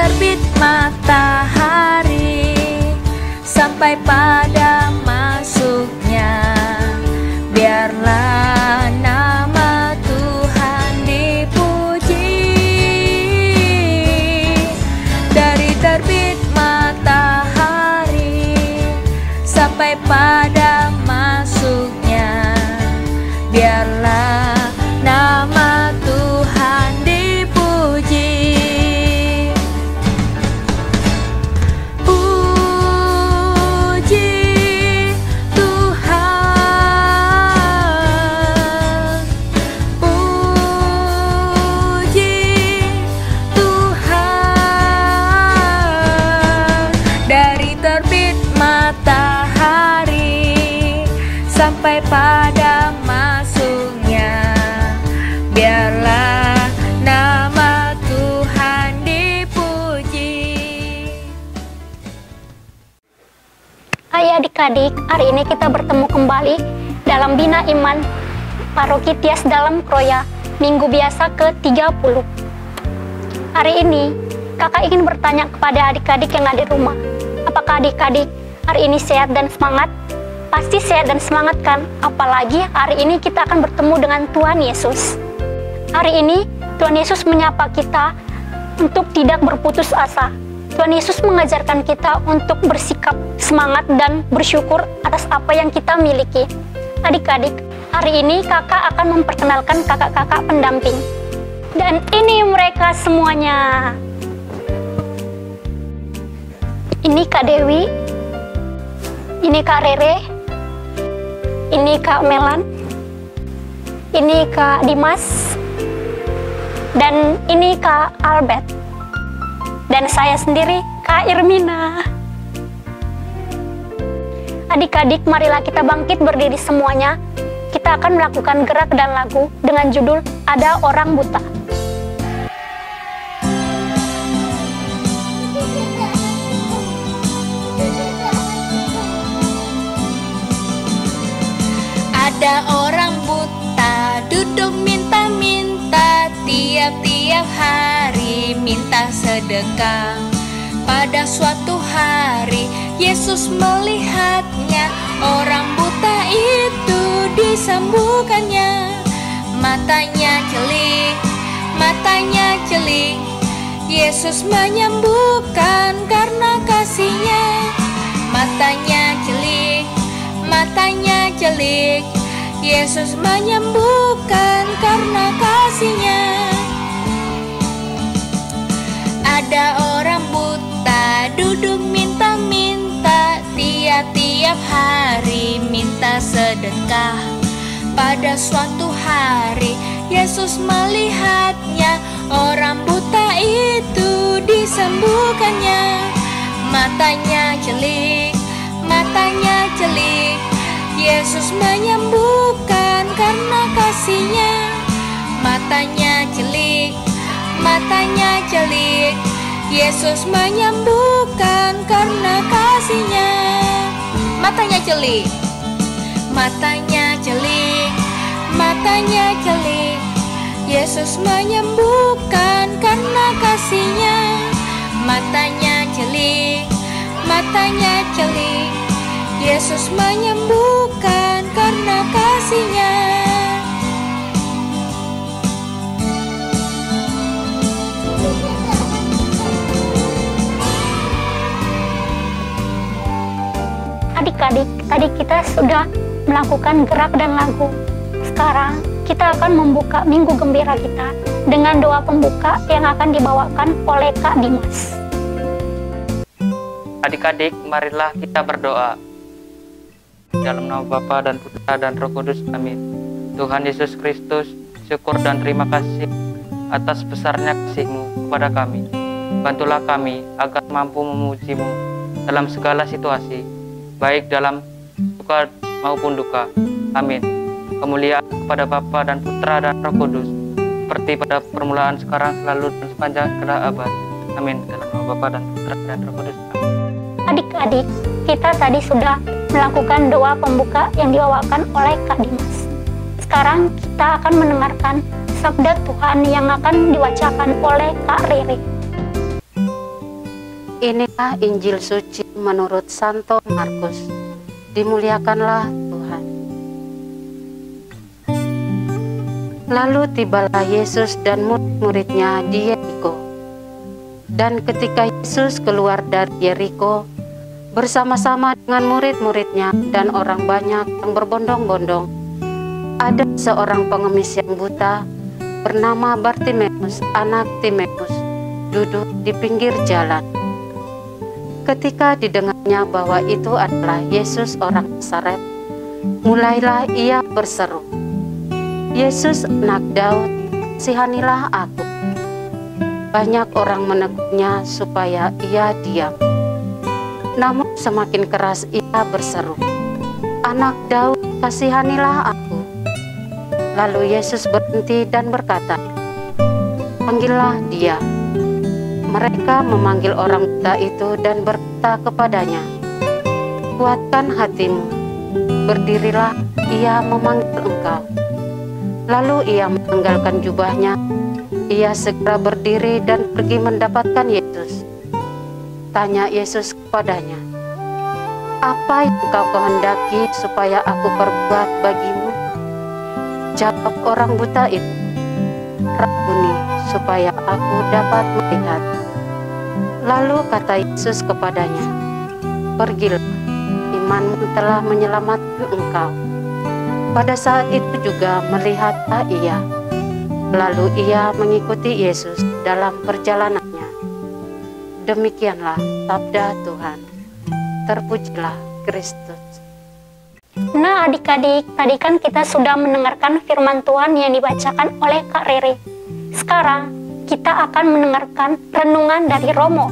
terbit matahari sampai pada masuknya, biarlah nama Tuhan dipuji. Dari terbit matahari sampai pada masuknya, biarlah nama Tuhan dipuji. Puji Tuhan, puji Tuhan. Dari terbit matahari sampai pada masuknya, biarlah nama Tuhan dipuji. Hai adik-adik, hari ini kita bertemu kembali dalam Bina Iman Paroki Tias Dalam Kroya, Minggu Biasa ke-30. Hari ini, kakak ingin bertanya kepada adik-adik yang ada di rumah. Apakah adik-adik hari ini sehat dan semangat? Pasti sehat dan semangat kan? Apalagi hari ini kita akan bertemu dengan Tuhan Yesus. Hari ini Tuhan Yesus menyapa kita untuk tidak berputus asa. Tuhan Yesus mengajarkan kita untuk bersikap semangat dan bersyukur atas apa yang kita miliki. Adik-adik, hari ini kakak akan memperkenalkan kakak-kakak pendamping. Dan ini mereka semuanya. Ini Kak Dewi, ini Kak Rere, ini Kak Melan, ini Kak Dimas, dan ini Kak Albert, dan saya sendiri Kak Irmina. Adik-adik, marilah kita bangkit berdiri semuanya. Kita akan melakukan gerak dan lagu dengan judul Ada Orang Buta. Ada orang buta duduk minta-minta, tiap-tiap hari minta sedekah. Pada suatu hari Yesus melihatnya, orang buta itu disembuhkannya. Matanya celing, Yesus menyembuhkan karena kasih-Nya. Matanya celing, Yesus menyembuhkan karena kasih-Nya. Ada orang buta duduk minta-minta, tiap-tiap hari minta sedekah. Pada suatu hari Yesus melihatnya, orang buta itu disembuhkannya. Matanya celing, Yesus menyembuhkan karena kasih-Nya. Matanya celing, Yesus menyembuhkan karena kasih-Nya. Matanya celing, Yesus menyembuhkan karena kasih-Nya. Matanya celing, Yesus menyembuhkan karena kasih-Nya. Adik-adik, tadi kita sudah melakukan gerak dan lagu. Sekarang kita akan membuka Minggu Gembira kita dengan doa pembuka yang akan dibawakan oleh Kak Dimas. Adik-adik, marilah kita berdoa. Dalam nama Bapa dan Putra dan Roh Kudus, amin. Tuhan Yesus Kristus, syukur dan terima kasih atas besarnya kasih-Mu kepada kami. Bantulah kami agar mampu memuji-Mu dalam segala situasi, baik dalam suka maupun duka. Amin. Kemuliaan kepada Bapa dan Putra dan Roh Kudus, seperti pada permulaan, sekarang, selalu, dan sepanjang segala abad. Amin. Dalam nama Bapa dan Putra dan Roh Kudus. Amin. Adik-adik, kita tadi sudah melakukan doa pembuka yang dibawakan oleh Kak Dimas. Sekarang kita akan mendengarkan sabda Tuhan yang akan diwacakan oleh Kak Riri. Inilah Injil suci menurut Santo Markus. Dimuliakanlah Tuhan. Lalu tibalah Yesus dan murid-muridnya di Yeriko. Dan ketika Yesus keluar dari Yeriko bersama-sama dengan murid-muridnya dan orang banyak yang berbondong-bondong, ada seorang pengemis yang buta bernama Bartimeus, anak Timeus, duduk di pinggir jalan. Ketika didengarnya bahwa itu adalah Yesus orang Nazaret, mulailah ia berseru, "Yesus anak Daud, kasihanilah aku." Banyak orang menegurnya supaya ia diam. Namun semakin keras ia berseru, "Anak Daud, kasihanilah aku." Lalu Yesus berhenti dan berkata, "Panggillah dia." Mereka memanggil orang buta itu dan berkata kepadanya, "Kuatkan hatimu, berdirilah, ia memanggil engkau." Lalu ia menanggalkan jubahnya, ia segera berdiri dan pergi mendapatkan Yesus. Tanya Yesus kepadanya, "Apa yang kau kehendaki supaya aku perbuat bagimu?" Jawab orang buta itu, "Rabuni, supaya aku dapat melihat." Lalu kata Yesus kepadanya, "Pergilah, imanmu telah menyelamatkan engkau." Pada saat itu juga melihatlah ia. Lalu ia mengikuti Yesus dalam perjalanannya. Demikianlah sabda Tuhan. Terpujilah Kristus. Nah adik-adik, tadi kan kita sudah mendengarkan firman Tuhan yang dibacakan oleh Kak Rere. Sekarang kita akan mendengarkan renungan dari Romo.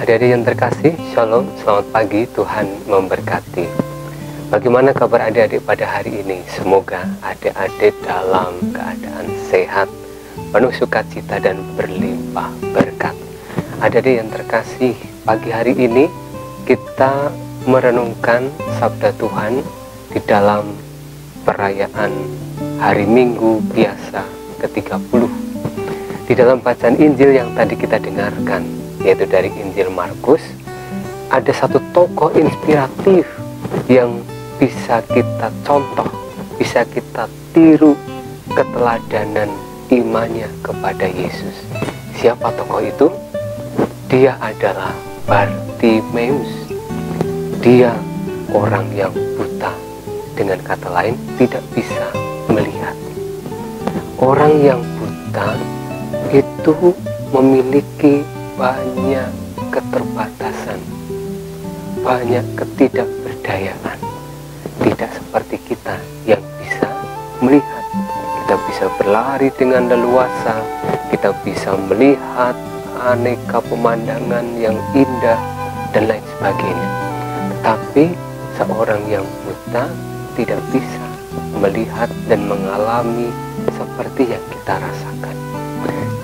Adik-adik yang terkasih, Shalom, selamat pagi, Tuhan memberkati. Bagaimana kabar adik-adik pada hari ini? Semoga adik-adik dalam keadaan sehat, penuh sukacita dan berlimpah berkat. Adik-adik yang terkasih, pagi hari ini kita merenungkan sabda Tuhan di dalam perayaan Hari Minggu Biasa ke-30. Di dalam bacaan Injil yang tadi kita dengarkan, yaitu dari Injil Markus, ada satu tokoh inspiratif yang bisa kita contoh, bisa kita tiru keteladanan imannya kepada Yesus. Siapa tokoh itu? Dia adalah Bartimeus. Dia orang yang buta, dengan kata lain tidak bisa melihat. Orang yang buta itu memiliki banyak keterbatasan, banyak ketidakberdayaan. Tidak seperti kita yang bisa melihat. Kita bisa berlari dengan leluasa, kita bisa melihat aneka pemandangan yang indah dan lain sebagainya. Tetapi seorang yang buta tidak bisa melihat dan mengalami seperti yang kita rasakan.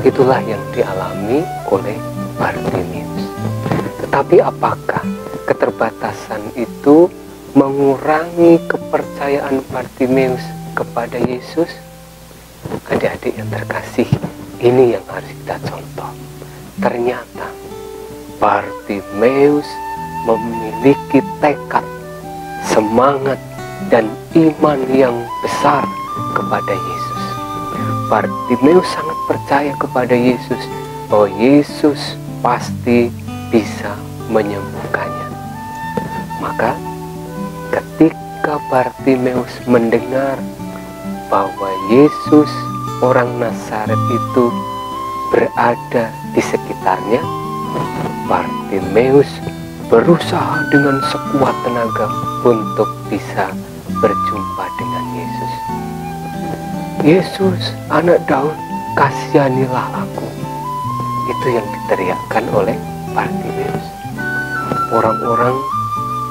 Itulah yang dialami oleh Bartimeus. Tetapi apakah keterbatasan itu mengurangi kepercayaan Bartimeus kepada Yesus? Adik-adik yang terkasih, ini yang harus kita contoh. Ternyata Bartimeus memiliki tekad, semangat, dan iman yang besar kepada Yesus. Bartimeus sangat percaya kepada Yesus bahwa Yesus pasti bisa menyembuhkannya. Maka ketika Bartimeus mendengar bahwa Yesus orang Nazaret itu berada di sekitarnya, Bartimeus berusaha dengan sekuat tenaga untuk bisa berjumpa dengan Yesus. "Yesus, anak Daud, kasihanilah aku." Itu yang diteriakkan oleh Bartimeus. Orang-orang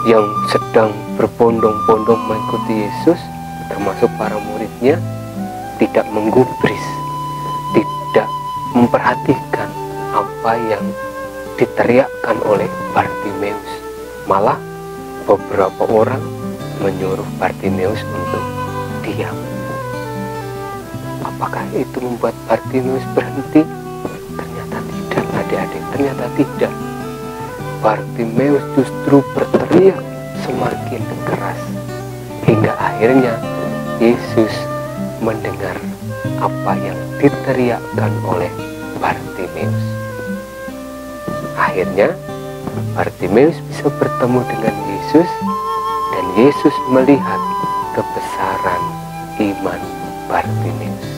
yang sedang berbondong-bondong mengikuti Yesus, termasuk para muridnya, tidak menggubris, tidak memperhatikan apa yang diteriakkan oleh Bartimeus. Malah beberapa orang menyuruh Bartimeus untuk diam. Apakah itu membuat Bartimeus berhenti? Ternyata tidak, Adik-adik, ternyata tidak. Bartimeus justru berteriak semakin keras, hingga akhirnya Yesus mendengar apa yang diteriakkan oleh Bartimeus. Akhirnya Bartimeus bisa bertemu dengan Yesus, dan Yesus melihat kebesaran iman Bartimeus.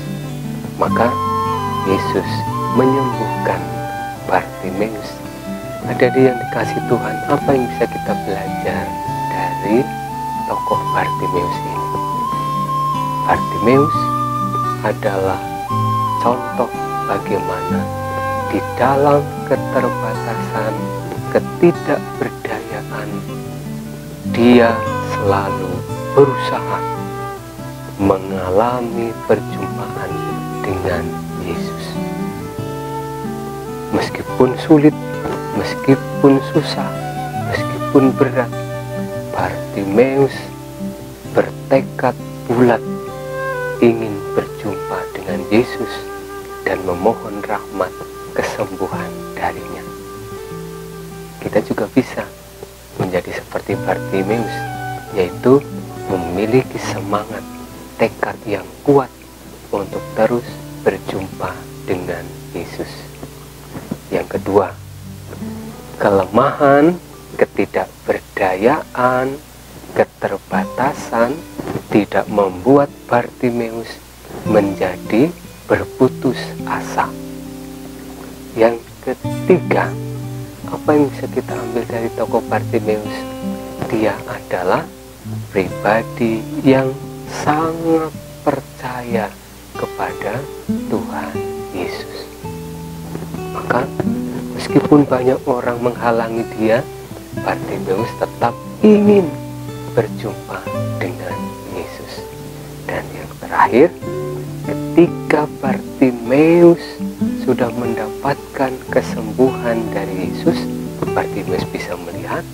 Maka Yesus menyembuhkan Bartimeus. Adik-adik yang dikasih Tuhan, apa yang bisa kita belajar dari tokoh Bartimeus ini? Bartimeus adalah contoh bagaimana di dalam keterbatasan, ketidakberdayaan, dia selalu berusaha mengalami perjumpaan dengan Yesus. Meskipun sulit, meskipun susah, meskipun berat, Bartimeus bertekad bulat ingin berjumpa dengan Yesus dan memohon rahmat kesembuhan darinya. Kita juga bisa menjadi seperti Bartimeus, yaitu memiliki semangat, tekad yang kuat untuk terus berjumpa dengan Yesus. Yang kedua, kelemahan, ketidakberdayaan, keterbatasan tidak membuat Bartimeus menjadi berputus asa. Yang ketiga, apa yang bisa kita ambil dari tokoh Bartimeus? Dia adalah pribadi yang sangat percaya kepada Tuhan Yesus. Maka meskipun banyak orang menghalangi dia, Bartimeus tetap ingin berjumpa dengan Yesus. Dan yang terakhir, ketika Bartimeus sudah mendapatkan kesembuhan dari Yesus, Bartimeus bisa melihat,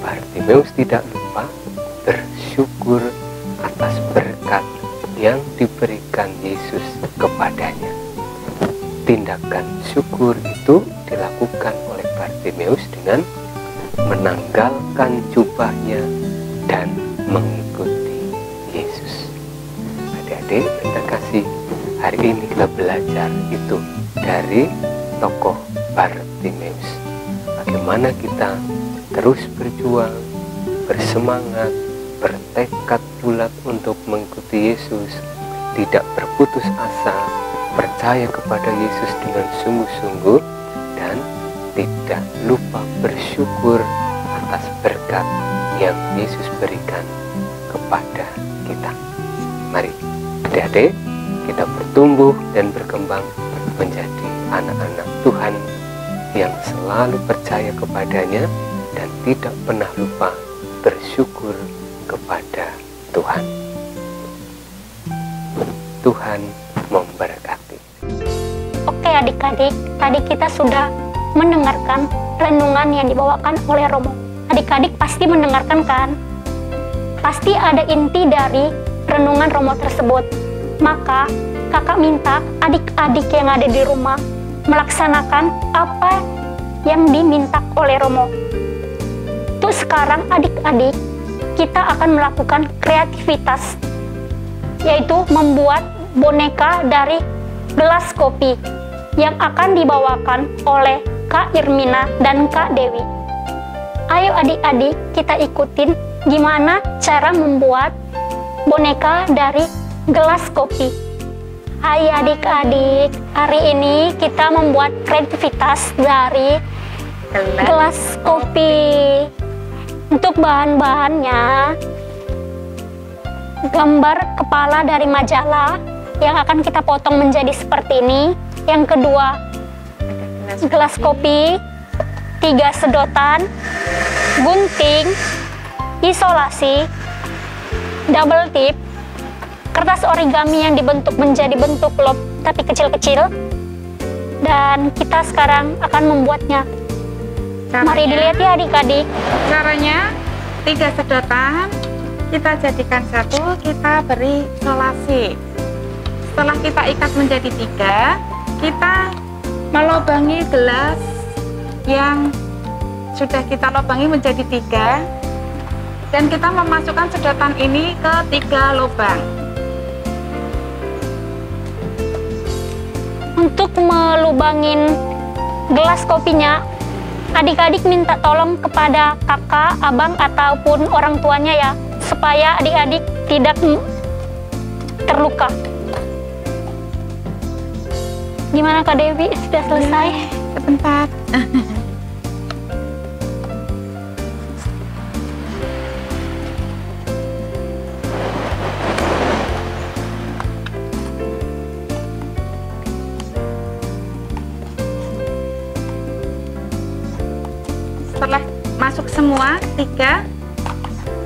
Bartimeus tidak lupa bersyukur atas berkat yang diberikan Yesus kepadanya. Tindakan syukur itu dilakukan oleh Bartimeus dengan menanggalkan jubahnya dan mengikuti Yesus. Adik-adik yang terkasih, hari ini kita belajar itu dari tokoh Bartimeus. Bagaimana kita terus berjuang, bersemangat, bertekad bulat untuk mengikuti Yesus, tidak berputus asa, percaya kepada Yesus dengan sungguh-sungguh, dan tidak lupa bersyukur atas berkat yang Yesus berikan kepada kita. Mari adik-adik, kita bertumbuh dan berkembang menjadi anak-anak Tuhan yang selalu percaya kepadanya dan tidak pernah lupa bersyukur kepada Tuhan. Tuhan memberkati. Oke adik-adik, tadi kita sudah mendengarkan renungan yang dibawakan oleh Romo. Adik-adik pasti mendengarkan kan? Pasti ada inti dari renungan Romo tersebut. Maka kakak minta adik-adik yang ada di rumah melaksanakan apa yang diminta oleh Romo. Untuk sekarang adik-adik, kita akan melakukan kreativitas, yaitu membuat boneka dari gelas kopi yang akan dibawakan oleh Kak Irmina dan Kak Dewi. Ayo adik-adik, kita ikutin gimana cara membuat boneka dari gelas kopi. Hai adik-adik, hari ini kita membuat kreativitas dari gelas kopi. Untuk bahan-bahannya, gambar kepala dari majalah yang akan kita potong menjadi seperti ini. Yang kedua, gelas kopi, 3 sedotan, gunting, isolasi, double tip, kertas origami yang dibentuk menjadi bentuk loop tapi kecil-kecil, dan kita sekarang akan membuatnya. Mari dilihat ya adik-adik. Caranya 3 sedotan kita jadikan satu, kita beri isolasi. Setelah kita ikat menjadi 3, kita melobangi gelas yang sudah kita lobangi menjadi 3, dan kita memasukkan sedotan ini ke 3 lubang. Untuk melubangin gelas kopinya, adik-adik minta tolong kepada kakak, abang, ataupun orang tuanya ya, supaya adik-adik tidak terluka. Gimana Kak Dewi? Sudah selesai? Sebentar. Setelah masuk semua 3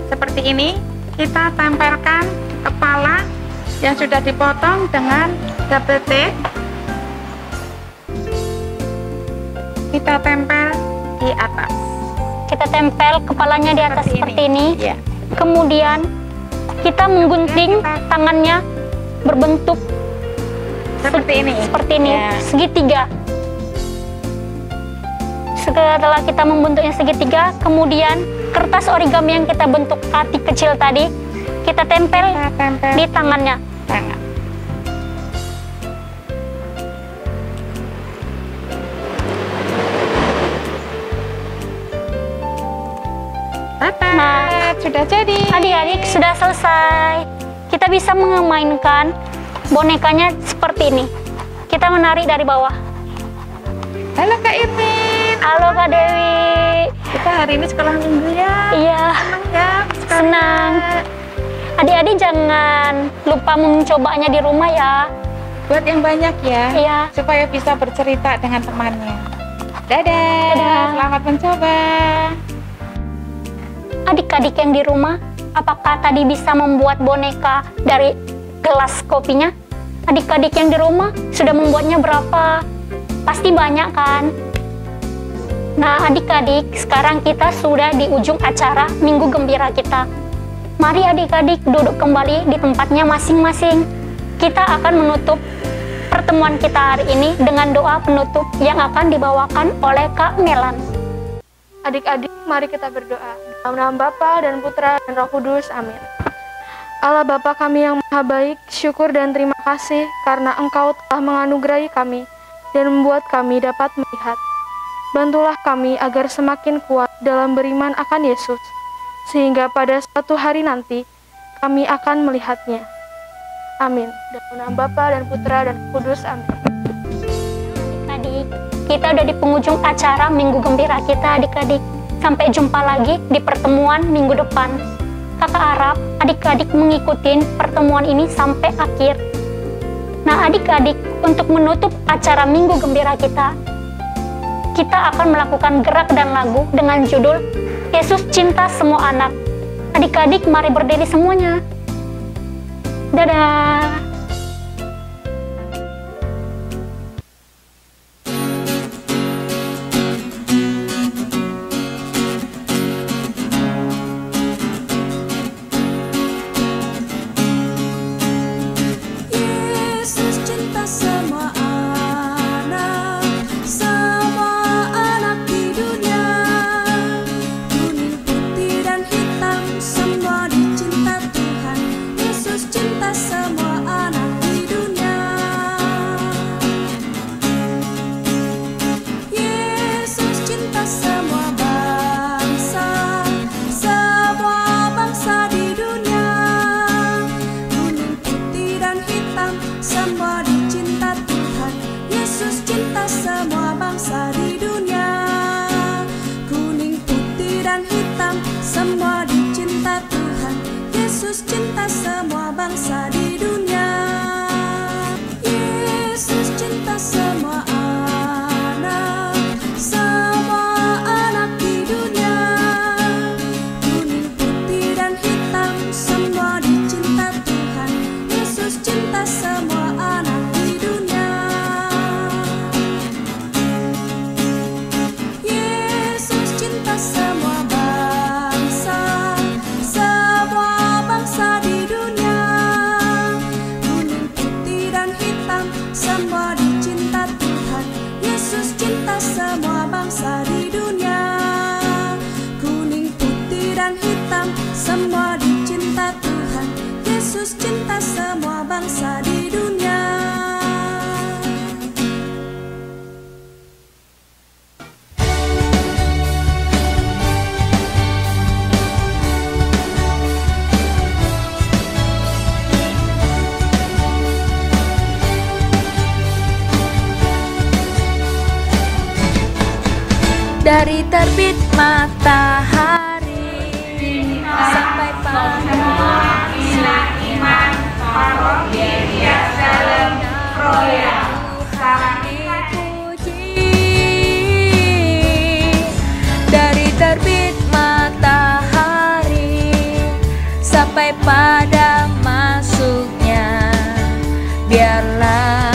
seperti ini, kita tempelkan kepala yang sudah dipotong dengan double tape. Kita tempel di atas. Kita tempel kepalanya di atas seperti ini. Ya. Kemudian kita menggunting tangannya berbentuk Seperti ini. seperti ini, Ya. segitiga. Setelah kita membentuknya segitiga, kemudian kertas origami yang kita bentuk hati kecil tadi, kita tempel Kita tempel di tangannya. tangan. Nah, Sudah jadi. adik-adik sudah selesai. Kita bisa memainkan bonekanya seperti ini. Kita menarik dari bawah. Halo Kak Irvin. Halo Kak Dewi. Kita hari ini sekolah minggu ya. Iya, Senang ya. senang. Adik-adik jangan lupa mencobanya di rumah ya. Buat yang banyak ya. Iya. Supaya bisa bercerita dengan temannya. Dadah. Dadah. Selamat mencoba. Adik-adik yang di rumah, apakah tadi bisa membuat boneka dari gelas kopinya? Adik-adik yang di rumah sudah membuatnya berapa? Pasti banyak kan? Nah adik-adik, sekarang kita sudah di ujung acara Minggu Gembira kita. Mari adik-adik duduk kembali di tempatnya masing-masing. Kita akan menutup pertemuan kita hari ini dengan doa penutup yang akan dibawakan oleh Kak Melan. Adik-adik, mari kita berdoa. Dalam nama Bapa dan Putra dan Roh Kudus. Amin. Allah Bapa kami yang maha baik, syukur dan terima kasih karena Engkau telah menganugerahi kami dan membuat kami dapat melihat. Bantulah kami agar semakin kuat dalam beriman akan Yesus, sehingga pada suatu hari nanti kami akan melihatnya. Amin. Dalam nama Bapa dan Putra dan Roh Kudus. Amin. Adik-adik, kita udah di penghujung acara Minggu Gembira kita adik-adik. Sampai jumpa lagi di pertemuan minggu depan. Kakak harap adik-adik mengikuti pertemuan ini sampai akhir. Nah adik-adik, untuk menutup acara Minggu Gembira kita akan melakukan gerak dan lagu dengan judul Yesus Cinta Semua Anak. Adik-adik mari berdiri semuanya. Dadah. Yesus cinta semua anak di dunia. Kuning, putih, dan hitam, semua dicinta Tuhan. Yesus cinta semua anak. semua dicinta Tuhan. Yesus cinta semua bangsa di dunia. Dari terbit matahari sampai pada iman parokia dalam kroya Tuhan dipuji. Dari terbit matahari sampai pada masuknya, biarlah